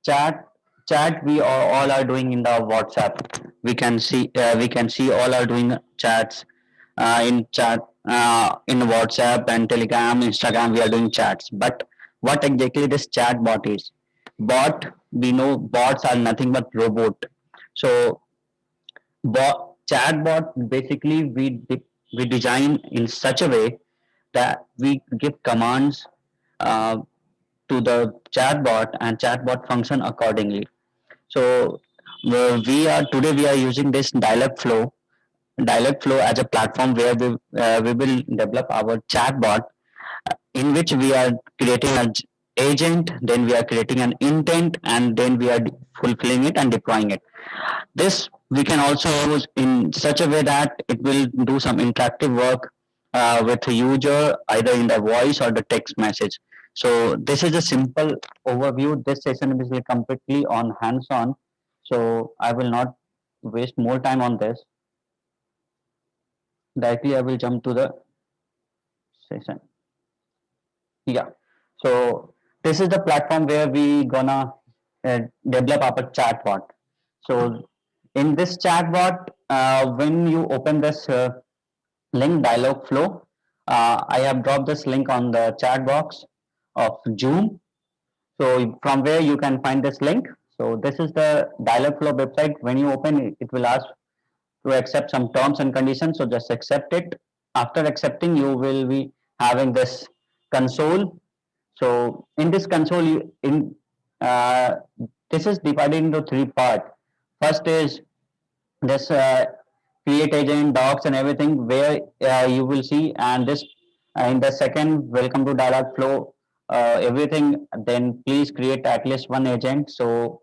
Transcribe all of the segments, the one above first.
chat chat we all are doing in the WhatsApp. We can see all are doing chats in chat in WhatsApp and Telegram, Instagram. We are doing chats. But what exactly this chat bot is? Bot, we know bots are nothing but robot. So chatbot basically we design in such a way that we give commands uh, to the chatbot and chatbot function accordingly. So we are using this Dialogflow as a platform where we will develop our chatbot, in which we are creating an agent, then we are creating an intent, and then we are fulfilling it and deploying it. This we can also use in such a way that it will do some interactive work with the user, either in the voice or the text message. So this is a simple overview. This session is completely on hands-on. So I will not waste more time on this. Directly, I will jump to the session. Yeah. So this is the platform where we gonna develop our chatbot. So in this chatbot, when you open this link Dialogflow, I have dropped this link on the chat box of Zoom. So from where you can find this link. So this is the Dialogflow website. When you open it, it will ask to accept some terms and conditions. So just accept it. After accepting, you will be having this console. So in this console, uh, this is divided into three parts. First is this create agent, docs, and everything, where you will see, and this in the second, welcome to Dialogflow, everything. Then please create at least one agent. So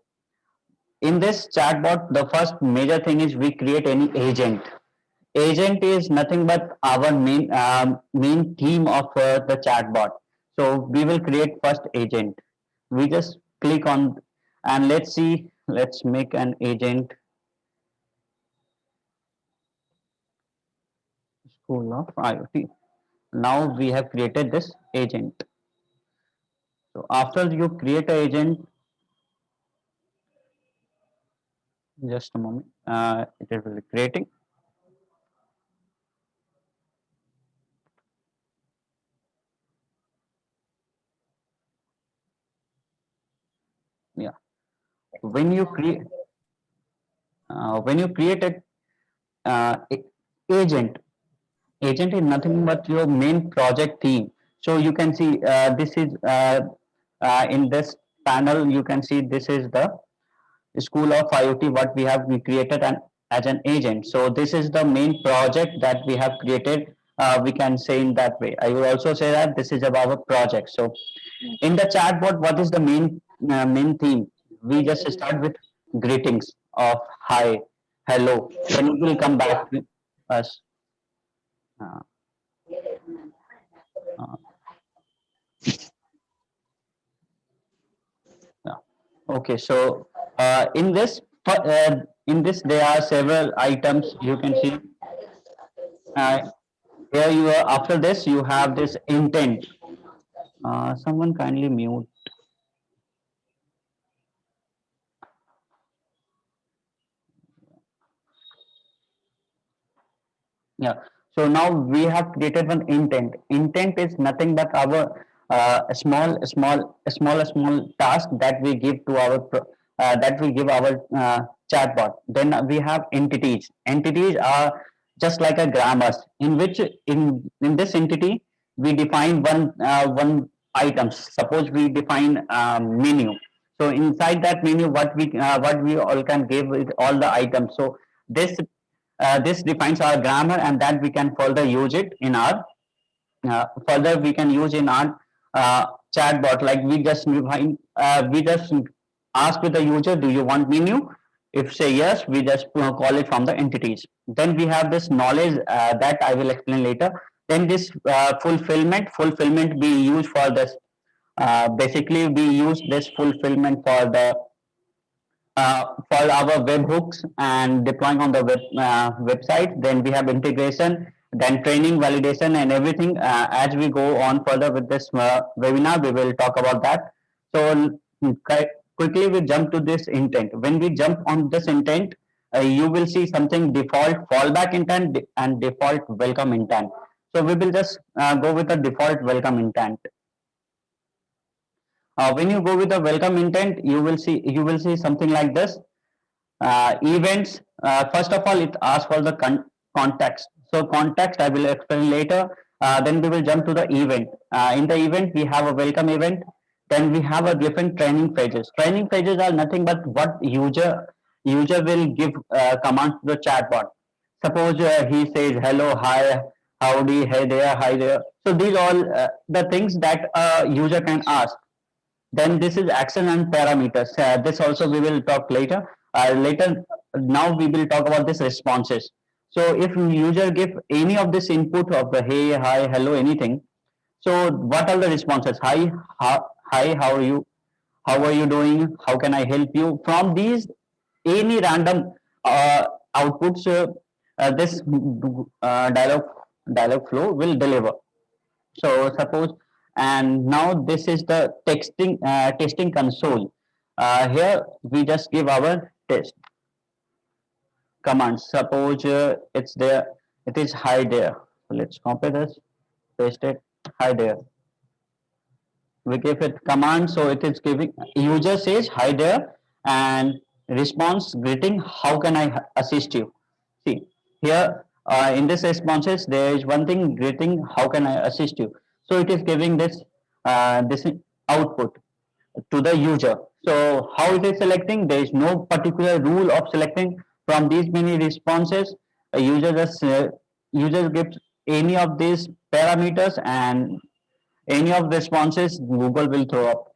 in this chatbot, the first major thing is we create any agent. Agent is nothing but our main theme of the chatbot. So we will create first agent. We just click on, and let's see. Let's make an agent. School of IoT. Now we have created this agent. So after you create an agent, just a moment, it will be creating. Yeah. When you create a uh, agent, agent is nothing but your main project theme. So you can see this is in this panel. You can see this is the School of IoT, what we created as an agent. So this is the main project that we have created. We can say in that way. I will also say that this is about a project. So in the chatbot, what is the main theme? We just start with greetings of hi, hello. Then it will come back to us. Uh, uh, yeah. Okay, so in this there are several items you can see. Uh, Here you are. After this, you have this intent. Someone kindly mute. Yeah. So now we have created one intent. Intent is nothing but our small task that we give to that we give our chatbot. Then we have entities. Entities are just like a grammars, in which in this entity we define one items. Suppose we define menu. So inside that menu, what we all can give is all the items. So this defines our grammar, and that we can further use it in our further we can use in our chatbot. Like we just ask with the user, do you want menu? If say yes, we just call it from the entities. Then we have this knowledge that I will explain later. Then this fulfillment we use for this. Basically, we use this fulfillment for our webhooks and deploying on the website. Then we have integration, then training, validation, and everything. As we go on further with this webinar, we will talk about that. So quickly we jump to this intent. When we jump on this intent, you will see something default fallback intent and default welcome intent. So we will just go with the default welcome intent. When you go with the welcome intent, you will see something like this. Events. First of all, it asks for the context. So context I will explain later. Then we will jump to the event. In the event, we have a welcome event. Then we have a different training phases. Training phases are nothing but what user will give commands to the chatbot. Suppose he says hello, hi, howdy, hey there, hi there. So these all the things that a user can ask. Then this is action and parameters. This also we will talk later. Later, now we will talk about this responses. So if user give any of this input of the hey, hi, hello, anything. So what are the responses? Hi, how are you? How are you doing? How can I help you? From these, any random outputs, this dialog flow will deliver. So suppose, and now this is the testing console. Here we just give our test commands. Suppose it's there, it is hi there. So let's copy this, paste it, hi there. We give it command, so it is giving user says hi there and response greeting. How can I assist you? See here in this responses there is one thing greeting. How can I assist you? So it is giving this output to the user. So how it is selecting? There is no particular rule of selecting from these many responses. A user gives any of these parameters and any of the responses Google will throw up.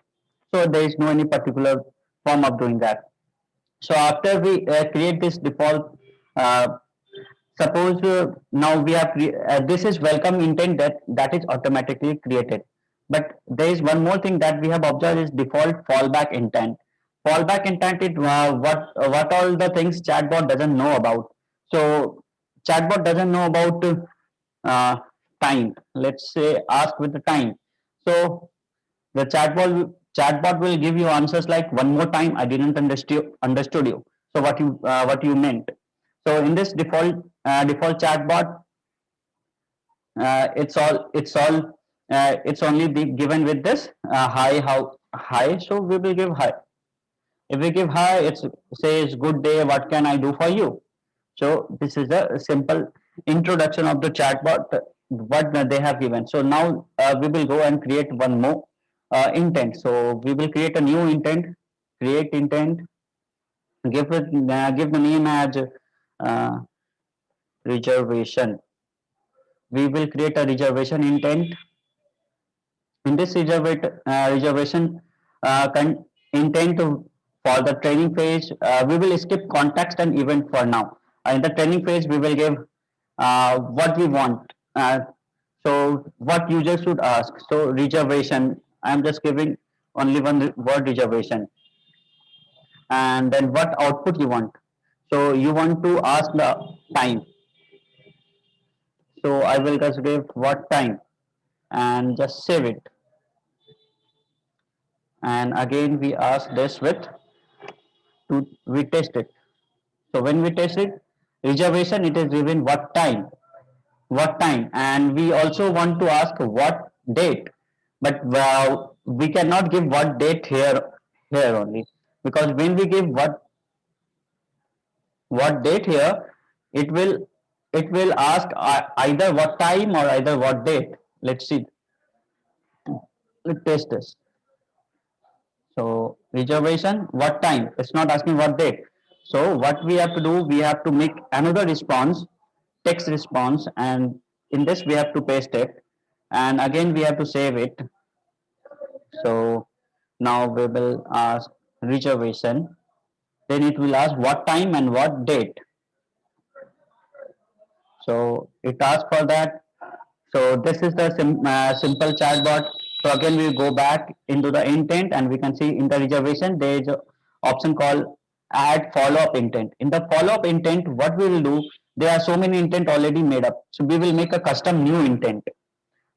So there is no any particular form of doing that. So after we create this default, uh, suppose now we have this is welcome intent that is automatically created. But there is one more thing that we have observed is default fallback intent. Fallback intent is what all the things chatbot doesn't know about. So chatbot doesn't know about uh, time. Let's say ask with the time. So the chatbot will give you answers like one more time. I didn't understood you. So what you meant. So in this default chatbot, it's only given with this hi how hi. So we will give hi. If we give hi, it says good day. What can I do for you? So this is a simple introduction of the chatbot, what they have given. So now we will go and create one more intent. So we will create a new intent, create intent, give the name as uh, reservation. We will create a reservation intent. In this reservation intent for the training phase, we will skip context and event for now. In the training phase, we will give what we want. So what users should ask. So reservation, I'm just giving only one word reservation. And then what output you want. So you want to ask the time. So I will just give what time and just save it. And again we ask this with we test it. So when we test it, reservation it is given what time, and we also want to ask what date, but we cannot give what date here only, because when we give what date here, it will ask either what time or either what date. Let's see, let's test this. So reservation, what time? It's not asking what date. So what we have to do, we have to make another response, text response, and in this we have to paste it, and again we have to save it. So now we will ask reservation. Then it will ask what time and what date. So it asks for that. So this is the simple chatbot. So again, we go back into the intent and we can see in the reservation, there is an option called add follow-up intent. In the follow-up intent, what we will do, there are so many intent already made up. So we will make a custom new intent.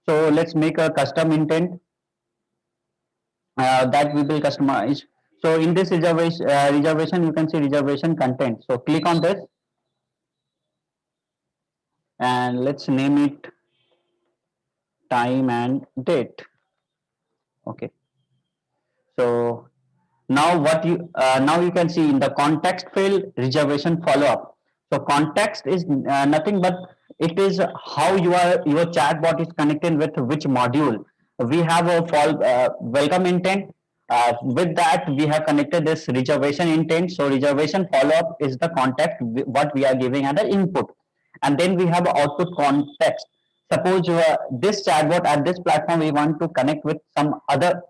So let's make a custom intent that we will customize. So in this reservation, you can see reservation content. So click on this and let's name it time and date. Okay. So now now you can see in the context field reservation follow up. So context is nothing but it is how your chatbot is connected with which module. We have a welcome intent. With that, we have connected this reservation intent. So reservation follow up is the context what we are giving as the input, and then we have output context. Suppose this chatbot at this platform we want to connect with some other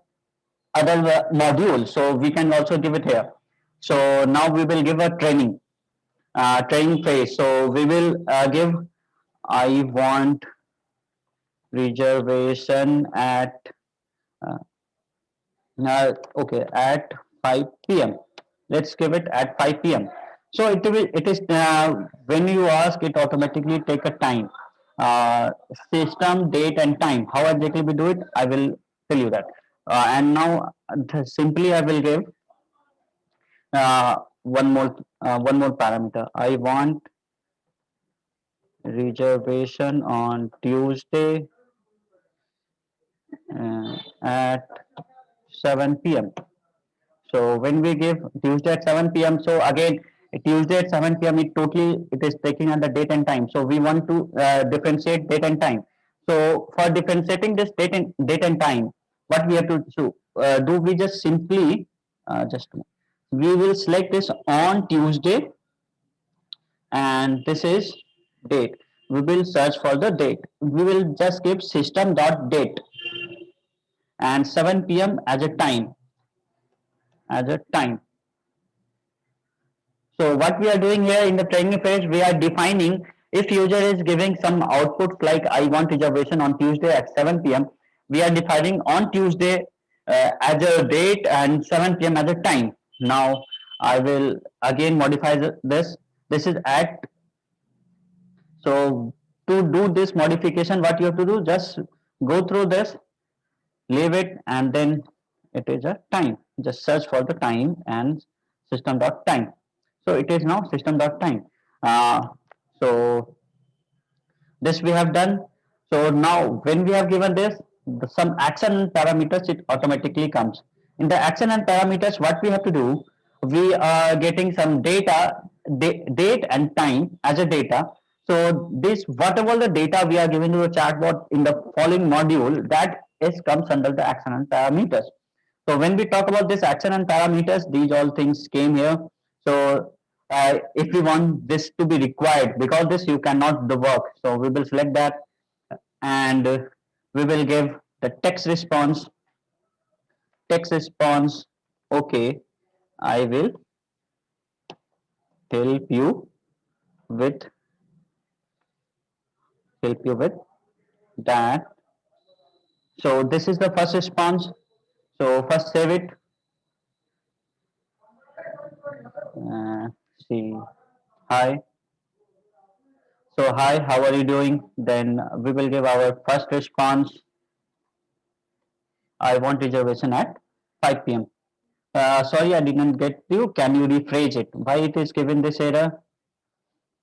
module, so we can also give it here. So now we will give a training phase. So we will give I want reservation at uh, okay, at 5 p.m. Let's give it at 5 p.m. So it is when you ask it automatically take a time, uh, system date and time. How exactly we do it, I will tell you that. And now simply I will give one more parameter. I want reservation on Tuesday at 7 p.m. So when we give Tuesday at 7 p.m., so again Tuesday at 7 p.m. It is taking on the date and time. So we want to differentiate date and time. So for differentiating this date and time, what we have to do, we just simply just we will select this on Tuesday, and this is date. We will search for the date. We will just give system dot date and 7 p.m. as a time. So what we are doing here in the training phase, we are defining if user is giving some output like I want reservation on Tuesday at 7 p.m. We are defining on Tuesday as a date and 7 p.m. as a time. Now I will again modify this. This is at. So to do this modification, what you have to do, just go through this, leave it, and then it is a time. Just search for the time and system dot time. So it is now system dot time. So this we have done. So now when we have given this, some action parameters, it automatically comes. In the action and parameters, what we have to do, we are getting some date and time as a data. So this, whatever the data we are giving to the chatbot in the following module, that is comes under the action and parameters. So when we talk about this action and parameters, these all things came here. So if we want this to be required, because this you cannot do work, so we will select that, and we will give the text response. Okay, I will help you with that. So this is the first response. So first save it. See, hi. So hi, how are you doing? Then we will give our first response. I want reservation at 5 p.m. Sorry, I didn't get you. Can you rephrase it? Why it is given this error?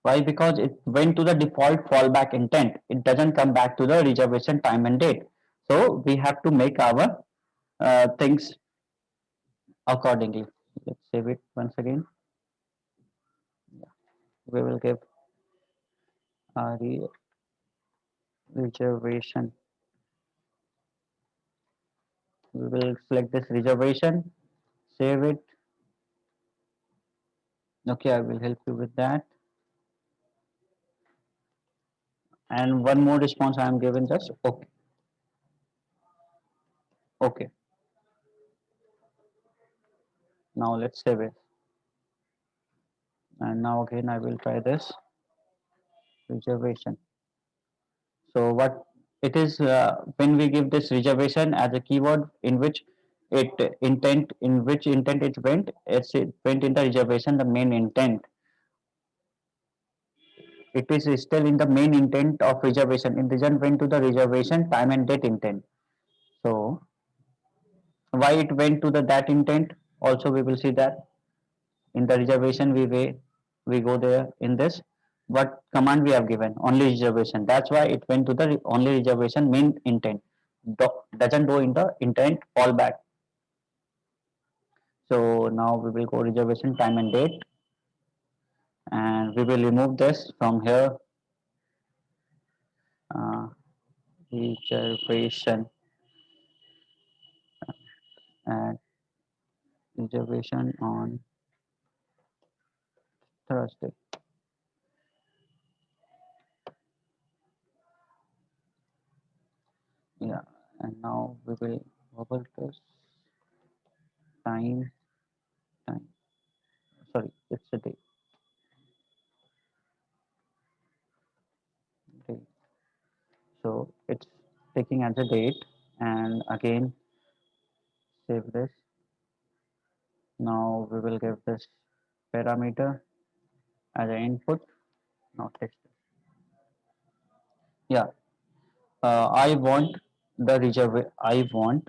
Why? Because it went to the default fallback intent. It doesn't come back to the reservation time and date. So we have to make our things accordingly. Let's save it once again. We will give reservation. We will select this reservation, save it. Okay, I will help you with that. And one more response I am given, just okay. Okay. Now let's save it. And now again I will try this reservation. So what it is, when we give this reservation as a keyword in which intent it went in the reservation, the main intent. It is still in the main intent of reservation. It doesn't went to the reservation time and date intent. So why it went to the that intent? Also we will see that in the reservation we go there in this what command we have given only reservation. That's why it went to the only reservation main intent. Doesn't go in the intent fallback. So now we will go reservation time and date, and we will remove this from here. uh, Reservation and reservation on Thursday. Yeah, and now we will bubble this time, time. Sorry, it's a day. Day. So it's taking as a date, and again save this. Now we will give this parameter as an input. Now text. Yeah, I want I want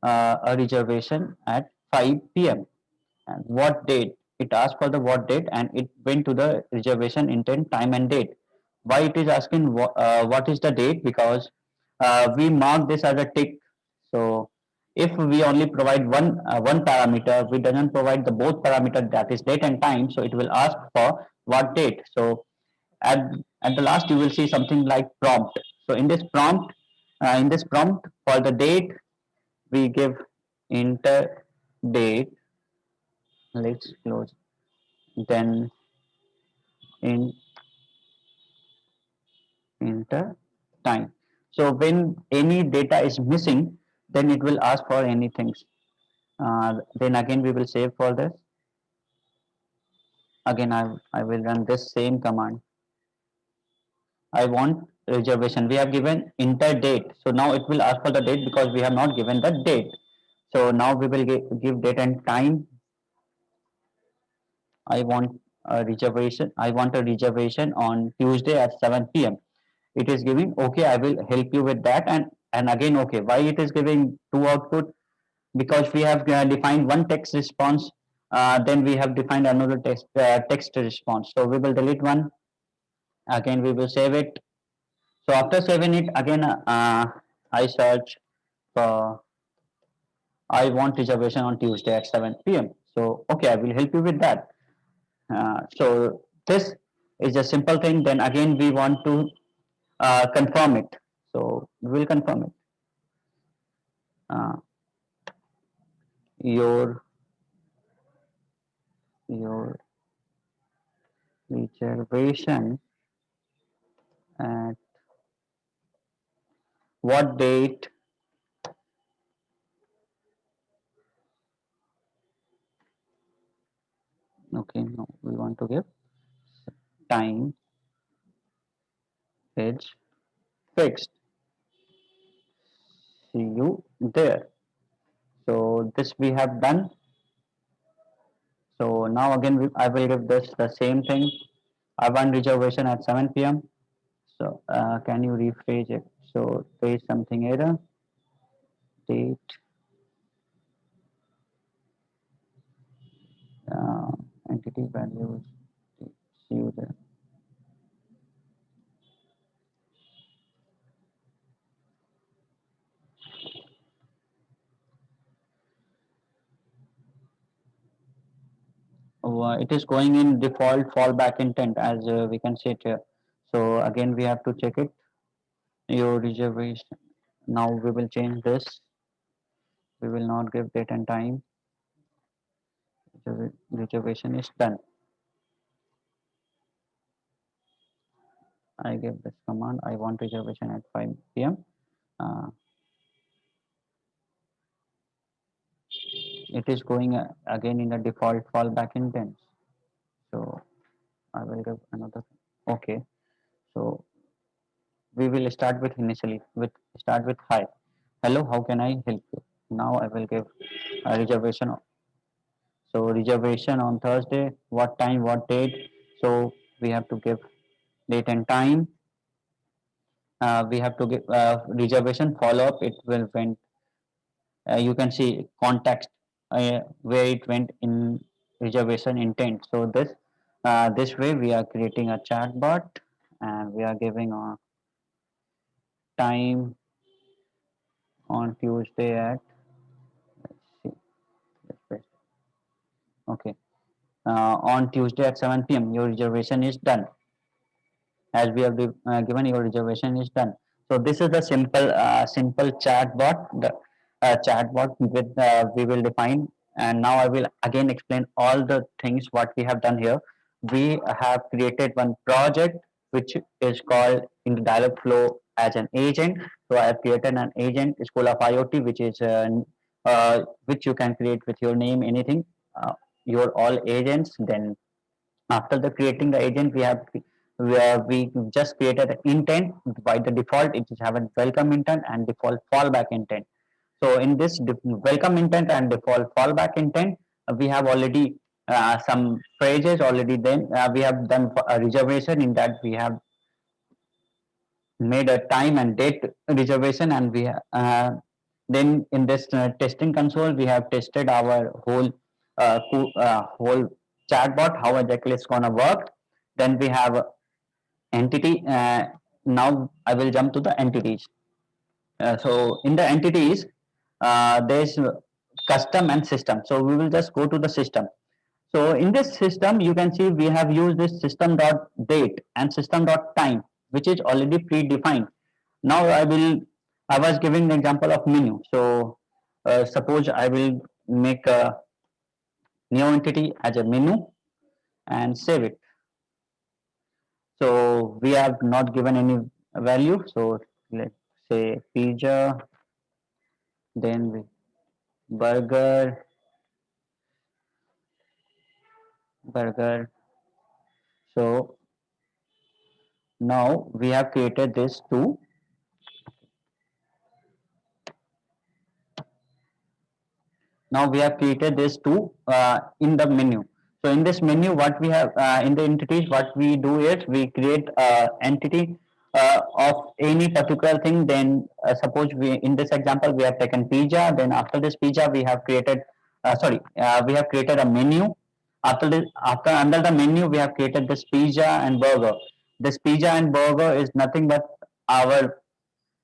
a reservation at 5 p.m. And what date? It asked for the what date, and it went to the reservation intent time and date. Why it is asking what is the date? Because we mark this as a tick. So if we only provide one parameter, we doesn't provide the both parameter, that is date and time. So it will ask for what date. So at at the last you will see something like prompt. So in this prompt for the date we give enter date. Let's close. Then in enter time. So when any data is missing, then it will ask for anything. Then again we will save for this. Again I will run this same command. I want reservation. We have given enter date. So now it will ask for the date because we have not given the date. So now we will give date and time. I want a reservation. I want a reservation on Tuesday at 7 p.m. It is giving okay, I will help you with that, and again okay. Why it is giving two output? Because we have defined one text response, then we have defined another text response. So we will delete one. Again we will save it. So after saving it, again I search for I want reservation on Tuesday at 7 p.m. So okay, I will help you with that. So this is a simple thing. Then again we want to confirm it. So we will confirm it. Uh, your your reservation at what date? Okay, no, we want to give time is fixed. See you there. So this we have done. So now again I will give this the same thing. I want reservation at 7 p.m. So can you rephrase it? So there is something error. Date uh, entity values. See you there. It is going in default fallback intent as we can see it here. So again we have to check it. Your reservation. Now we will change this. We will not give date and time. Reservation is done. I give this command. I want reservation at 5 p.m. Uh, it is going again in the default fallback intent. So I will give another. Okay. So we will start with initially with start with hi. Hello, how can I help you? Now I will give a reservation. So reservation on Thursday. What time? What date? So we have to give date and time. We have to give reservation follow up. It will went. You can see context. where it went in reservation intent. So this way we are creating a chatbot, and we are giving a time on Tuesday at, let's see, let's press- okay, on Tuesday at 7 p.m. Your reservation is done. As we have given, your reservation is done. So this is the simple chatbot. The chatbot with we will define, and now I will again explain all the things what we have done here. We have created one project which is called in the dialog flow as an agent. So I have created an agent, School of IoT, which you can create with your name, anything, uh, your all agents. Then after the creating the agent, we just created an intent. By the default, it is have a welcome intent and default fallback intent. So in this welcome intent and default fallback intent, we have already some phrases already. Then we have done a reservation. In that we have made a time and date reservation, and then in this testing console we have tested our whole chatbot, how exactly it's gonna work. Then we have entity. Now I will jump to the entities. So in the entities, there's custom and system. So we will just go to the system. So in this system, you can see we have used this system dot date and system dot time, which is already predefined. Now I was giving the example of menu. So suppose I will make a new entity as a menu and save it. So we have not given any value. So let's say pizza, then burger, burger. So now we have created this two. Now we have created this two in the menu. So in this menu, what we have in the entities, what we do is we create entity of any particular thing. Then suppose we in this example we have taken pizza. Then after this pizza, we have created we have created a menu. After under the menu, we have created this pizza and burger. This pizza and burger is nothing but our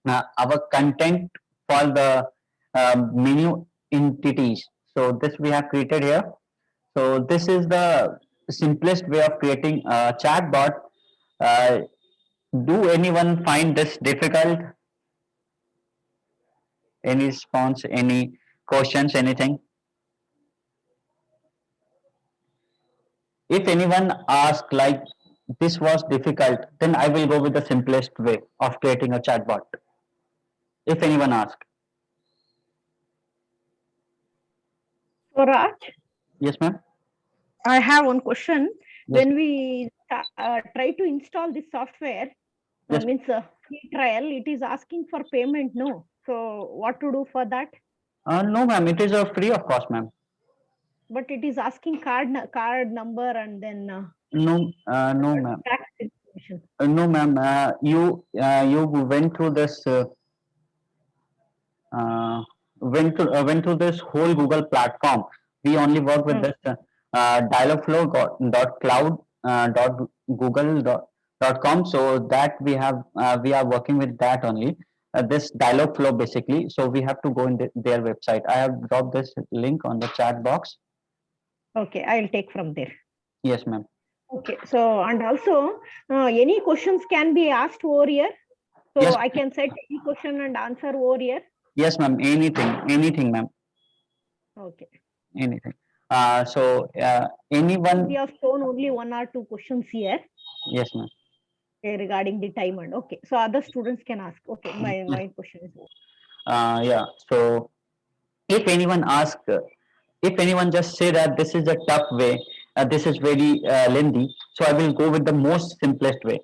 our content for the menu entities. So this we have created here. So this is the simplest way of creating a chatbot. Uh, do anyone find this difficult? Any response? Any questions? Anything? If anyone asks like this was difficult, then I will go with the simplest way of creating a chatbot. If anyone asks, So, Raj, yes, ma'am. I have one question. Yes, When we try to install this software, yes. means free trial, it is asking for payment, no? So, what to do for that? No, ma'am. It is a free of cost, ma'am. But it is asking card number and then No, no, ma'am. tax information. No, ma'am. You went through this went through this whole Google platform. We only work with this Dialogflow dot cloud dot Google dot com. So that we are working with that only. This Dialogflow basically. So we have to go in their website. I have dropped this link on the chat box. Okay, I'll take from there. Yes, ma'am. Okay, so and also any questions can be asked over here. So Yes, I can set any question and answer over here. yes, ma'am. Anything, ma'am. Okay. Anything. Anyone? We have shown only one or two questions here Yes, ma'am. regarding the time and okay. So other students can ask. Okay, my question is over. Yeah. So if anyone asks, if anyone just say that this is a tough way, this is very lengthy, so I will go with the most simplest way.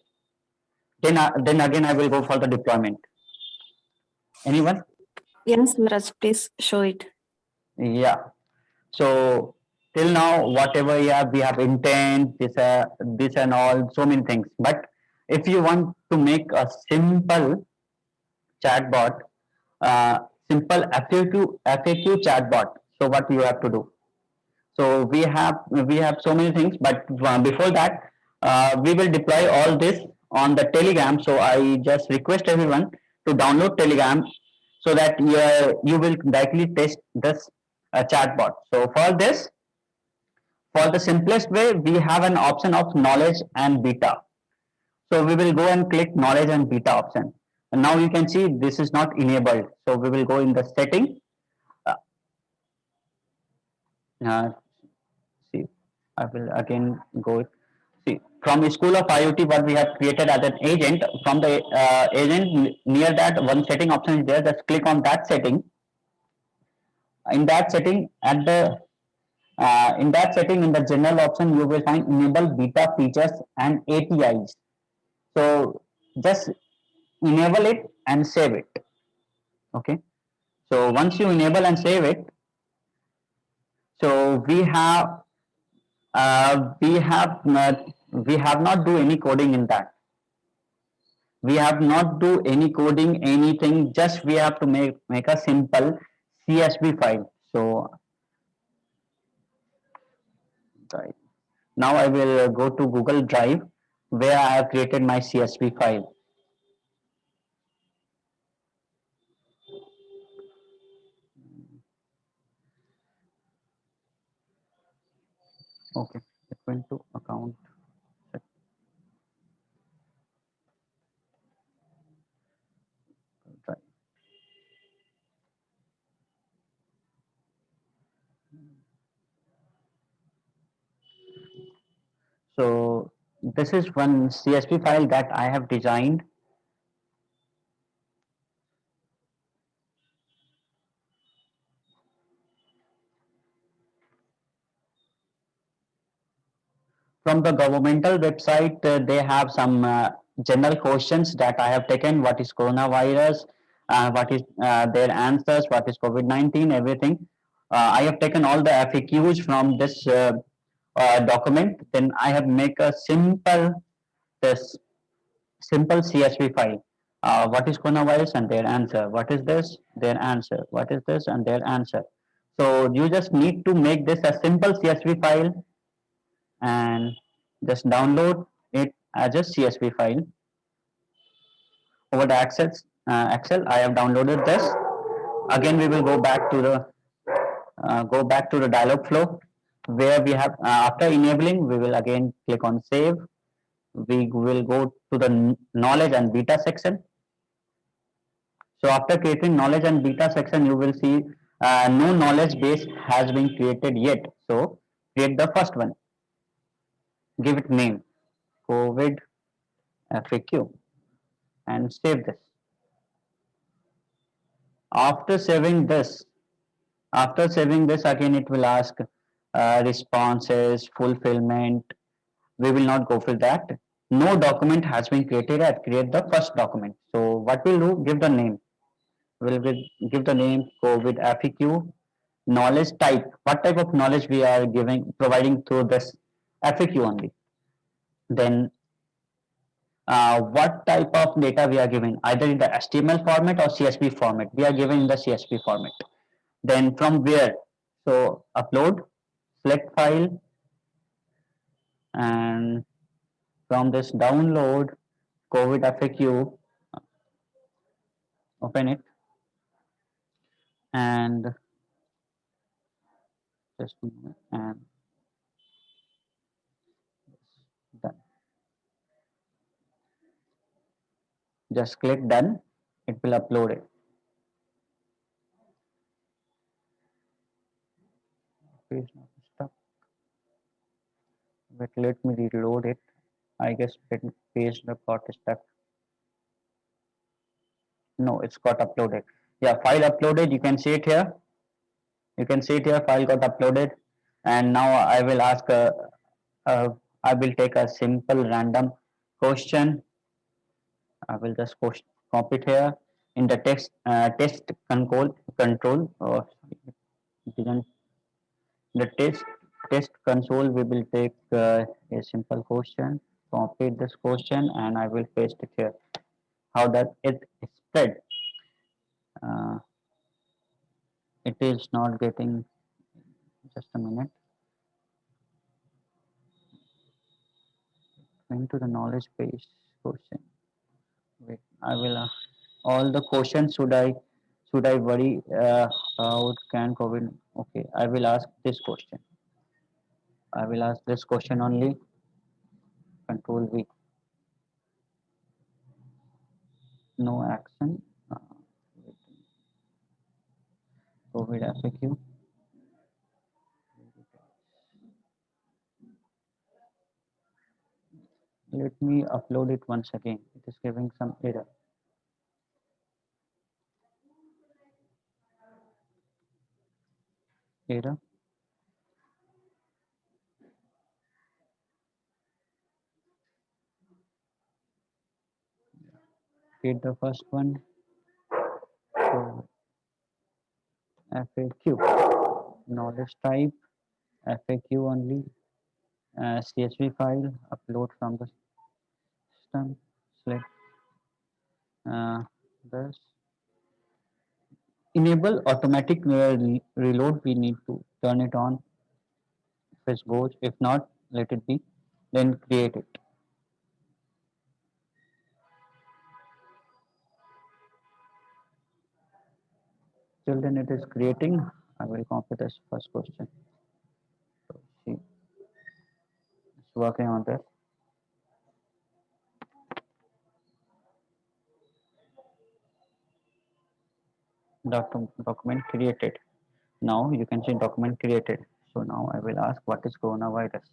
Then again I will go for the deployment. Anyone? Yes, Miraj, please show it. Yeah. So till now, whatever we have intent, this and all, so many things. But if you want to make a simple chatbot, simple FAQ chatbot. So what you have to do? So we have so many things, but before that, we will deploy all this on the Telegram. So I just request everyone to download Telegram so that you will directly test this chatbot. So for the simplest way, we have an option of knowledge and beta. So we will go and click knowledge and beta option. And now you can see this is not enabled. So we will go in the setting. Uh, uh, See, I will again go. See, from School of IoT, what we have created as an agent, from the agent near that one setting option is there. Just click on that setting. In that setting, in the general option, you will find enable beta features and APIs. So just enable it and save it. Okay. So once you enable and save it, so uh, we have not, we have not do any coding in that. We have not do any coding, anything. Just we have to make a simple CSV file. So right now I will go to Google Drive where I have created my CSV file. Okay, it went to account. Drive. So this is one CSV file that I have designed. From the governmental website, they have some general questions that I have taken. What is coronavirus? What is their answers? What is COVID-19? Everything. I have taken all the FAQs from this document. Then I have make a this simple CSV file. What is coronavirus and their answer? What is this? Their answer. What is this and their answer? So you just need to make this a simple CSV file and just download it as a CSV file over the Excel. I have downloaded this. Again, we will go back to the dialog flow where we have after enabling, we will again click on save. We will go to the knowledge and beta section. So after creating knowledge and beta section, you will see no knowledge base has been created yet. So create the first one. Give it name COVID FAQ and save this. After saving this, again it will ask responses, fulfillment. We will not go for that. No document has been created yet. Create the first document. So what we'll do, give the name. We'll give the name COVID FAQ. Knowledge type. What type of knowledge we are providing through this FAQ only. Then what type of data we are giving, either in the HTML format or CSV format. We are giving in the CSV format. Then from where? So upload, select file, and from this download COVID FAQ, open it, and just a moment, and done. Just click done. It will upload it. Page not stuck. But let me reload it. I guess page got stuck. No, it's got uploaded. Yeah, file uploaded. You can see it here. You can see it here. File got uploaded, and now I will ask. Uh, I will take a simple random question. I will just copy it here in the test control. Oh, didn't the test console. We will take a simple question. Copy this question, and I will paste it here. How that it is spread. Uh, it is not getting Just a minute. Going to the knowledge base question. Wait, I will. All the questions should I worry? How can COVID? Okay, I will ask this question. I will ask this question only. Control V. No action. Wait. COVID FAQ. Let me upload it once again. It is giving some error. Error. Hit the first one. So FAQ. Knowledge type. FAQ only. CSV file. Upload from the system. Select this. Enable automatic reload. We need to turn it on if it goes. If not, let it be. Then create it. Till then it is creating. I will copy this first question. So see, it's working on this. Document created. Now you can see document created. So now I will ask what is coronavirus?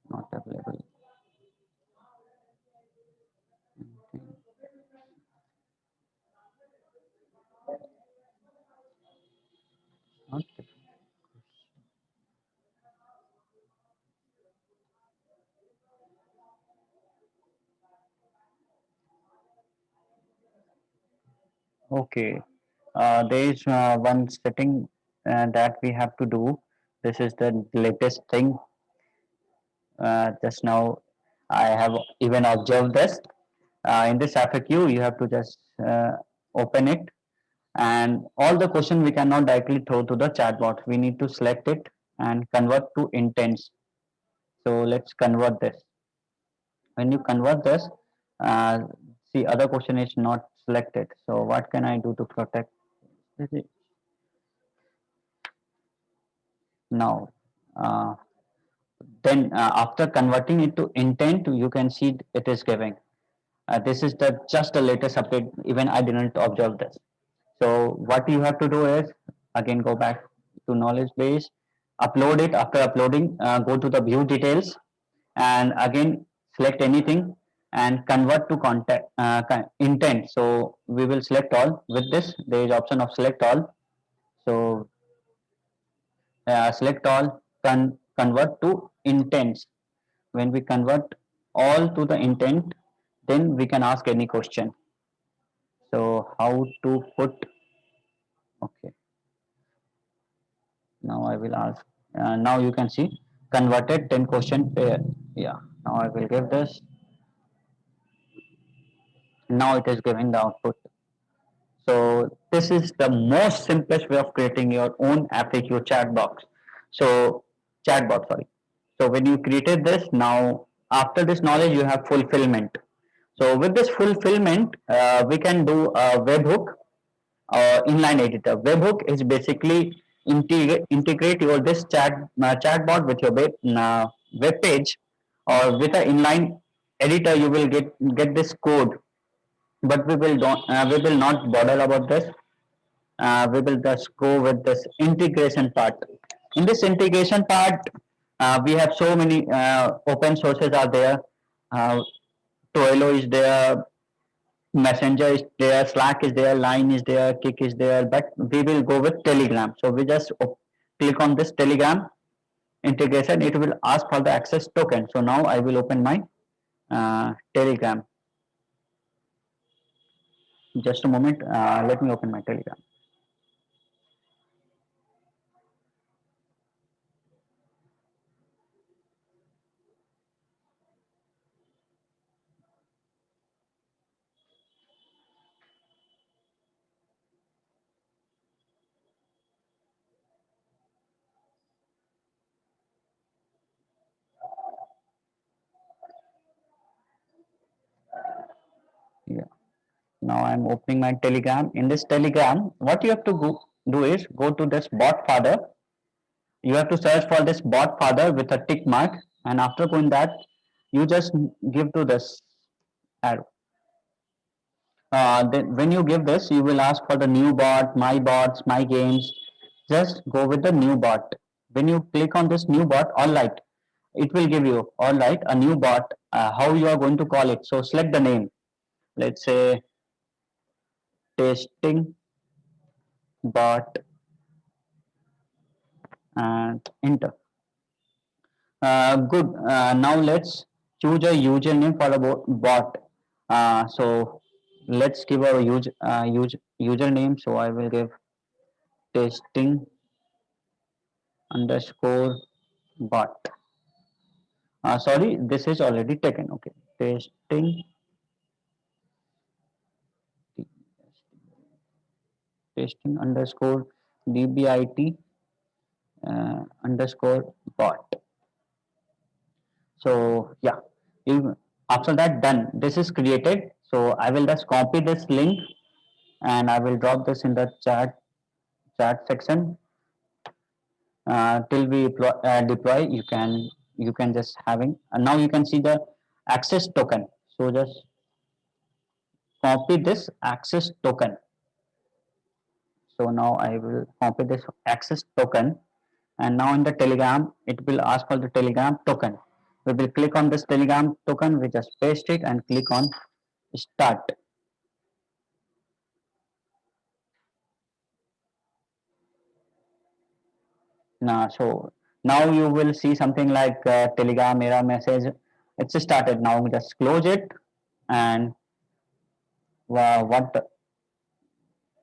Not available. Not okay. There is one setting that we have to do. This is the latest thing. Just now I have even observed this. In this FAQ, you have to just open it, and all the question we cannot directly throw to the chatbot. We need to select it and convert to intents. So let's convert this. When you convert this, see other question is not selected. So what can I do to protect it? Now? Then after converting it to intent, you can see it is giving. This is the just the latest update. Even I didn't observe this. So what you have to do is again go back to knowledge base, upload it. After uploading, go to the view details, and again select anything and convert to contact intent. So we will select all. With this, there is option of select all. So select all, convert to intents. When we convert all to the intent, then we can ask any question. So how to put, okay, now I will ask, now you can see converted 10 question pair. Yeah, now I will give this. Now it is giving the output. So this is the most simplest way of creating your own FAQ chat box. So chatbot, sorry. So when you created this, now after this knowledge, you have fulfillment. So with this fulfillment, we can do a webhook or inline editor. Webhook is basically integrate your this chatbot with your web page, or with an inline editor, you will get this code. But we will not bother about this. We will just go with this integration part. In this integration part, we have so many open sources are there. Uh, Toelo is there, Messenger is there, Slack is there, Line is there, Kik is there, but we will go with Telegram. So we just click on this Telegram integration. It will ask for the access token. So now I will open my Telegram. Just a moment. Let me open my Telegram. Now I'm opening my Telegram. In this Telegram, what you have to do is go to this bot father. You have to search for this bot father with a tick mark, and after going that, you just give to this arrow. Then when you give this, you will ask for the new bot, my bots, my games. Just go with the new bot. When you click on this new bot, all right, it will give you all right a new bot. How you are going to call it? So select the name. Let's say testing bot and enter. Good. Now let's choose a username for a bot. So let's give a username. So I will give testing underscore bot. Sorry, this is already taken. Okay, testing underscore dbit underscore bot. So yeah, if, after that done, this is created. So I will just copy this link and I will drop this in the chat section. Till we deploy, you can just having, and now you can see the access token. So just copy this access token. So now I will copy this access token, and now in the Telegram it will ask for the Telegram token. We will click on this Telegram token, we just paste it and click on start. So now you will see something like Telegram error message. It's started. Now just close it, and what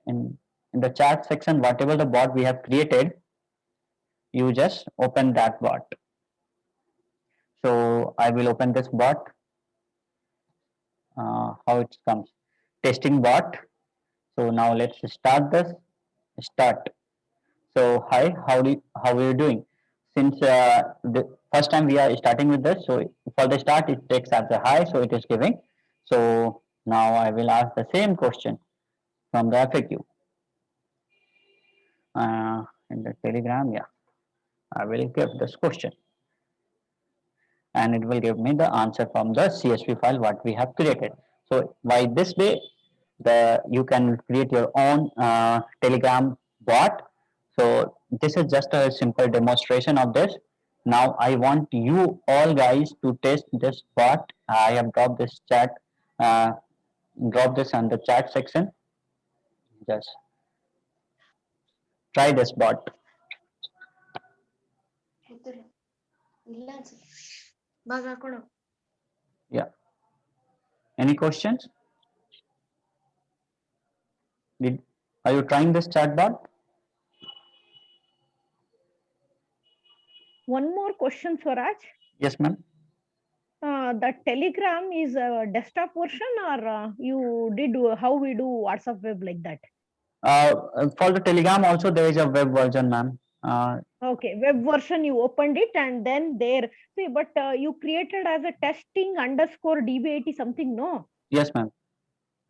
in the chat section, whatever the bot we have created, you just open that bot. So I will open this bot. How it comes, testing bot. So now let's start this. Start. So hi, how are you doing? Since the first time we are starting with this, so for the start it takes as a hi, so it is giving. So now I will ask the same question from the FAQ in the Telegram. Yeah, I will give this question, and it will give me the answer from the CSV file what we have created. So by this way, you can create your own Telegram bot. So this is just a simple demonstration of this. Now I want you all guys to test this bot. I have dropped this chat, uh, drop this on the chat section. Just try this bot. Yeah. Any questions? Are you trying this chat bot? One more question, Swaraj. Yes, ma'am. The Telegram is a desktop version, or you did how we do WhatsApp web like that? For the Telegram also there is a web version, ma'am. Okay, web version you opened it and then there. See, but you created as a testing underscore db80 something, no? Yes, ma'am.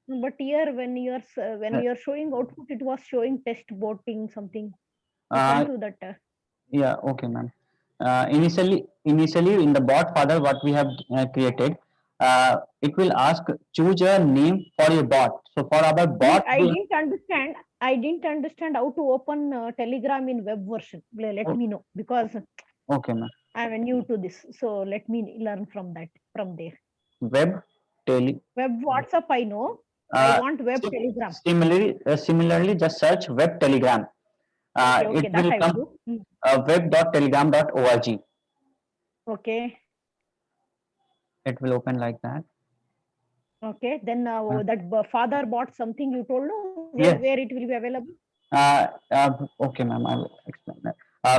But here when you're showing output, it was showing test boating something. You can do that. Yeah, okay, ma'am. Initially in the bot father, what we have created, it will ask choose a name for your bot. So for our bot, I didn't understand. I didn't understand how to open Telegram in web version. Let me know, because okay, ma'am. I'm new to this, so let me learn from there. Web WhatsApp I know. I want web Telegram. Similarly, just search web Telegram. Okay, it that will I come will do. web.telegram.org. Okay. It will open like that. Okay, then that father bought something you told, no? Yes. Where it will be available? Okay, ma'am, I will explain that.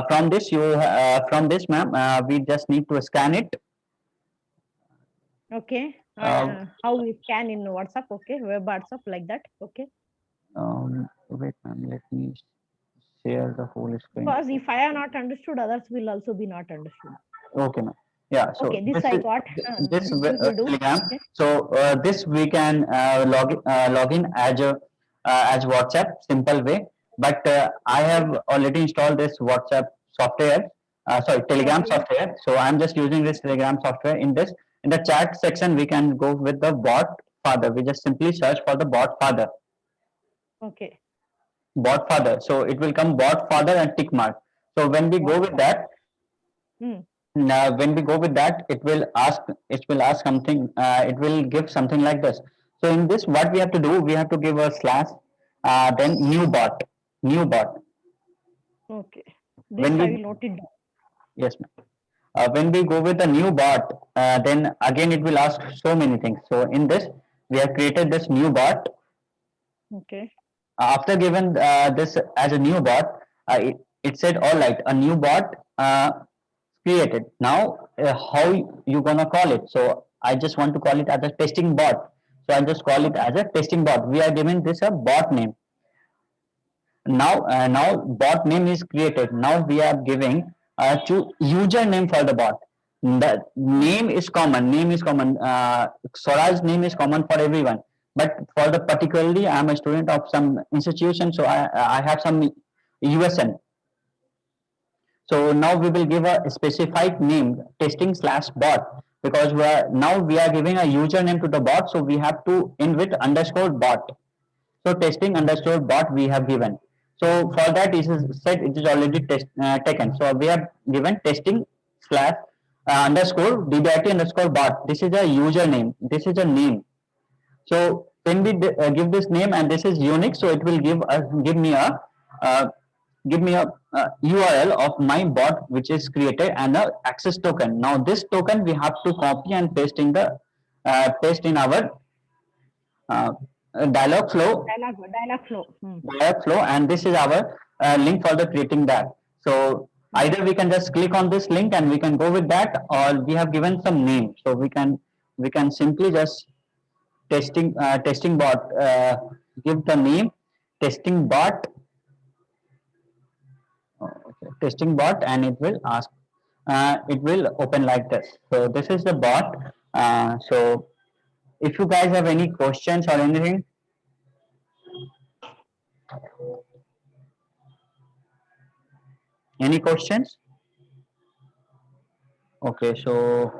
From this, ma'am, we just need to scan it. Okay. How we scan in WhatsApp? Okay, web WhatsApp like that. Okay. Wait, ma'am, let me share the whole screen. Because if I are not understood, others will also be not understood. Okay, ma'am. Yeah, so Okay, this this I is got. this This we will do. Telegram. Okay. So this we can log in as WhatsApp simple way. But I have already installed this WhatsApp software. Sorry, Telegram Okay. software. So I'm just using this Telegram software. In the chat section, we can go with the bot father. We just simply search for the bot father. Okay. Bot father. So it will come bot father and tick mark. So when we go Bot with father. that, Hmm. now, when we go with that, it will ask something, it will give something like this. So in this, what we have to do, we have to give a slash, then new bot. Okay. This When I we, will note it down. yes, ma'am. When we go with the new bot, then again it will ask so many things. So in this, we have created this new bot. Okay. After given this as a new bot, it said, all right, a new bot created. Now, how you gonna call it? So I just want to call it as a testing bot. So I just call it Okay. as a testing bot. We are giving this a bot name. Now bot name is created. Now we are giving to username for the bot. The name is common. Name is common. Swaraj name is common for everyone. But for the particularly, I am a student of some institution, so I have some USN. So now we will give a specified name testing slash bot because we are giving a username to the bot. So we have to end with underscore bot. So testing underscore bot we have given. So for that it is said it is already taken. So we have given testing slash underscore dbit underscore bot. This is a username. This is a name. So when we give this name and this is unique, so it will uh, give me a URL of my bot which is created and a access token. Now this token we have to copy and paste in our uh, dialog flow Dialogue flow. Hmm. and this is our link for the creating that. So either we can just click on this link and we can go with that, or we have given some name. So we can simply just testing bot, give the name testing bot, okay, testing bot, and it will ask, it will open like this. So this is the bot. So if you guys have any questions or anything, any questions? Okay, so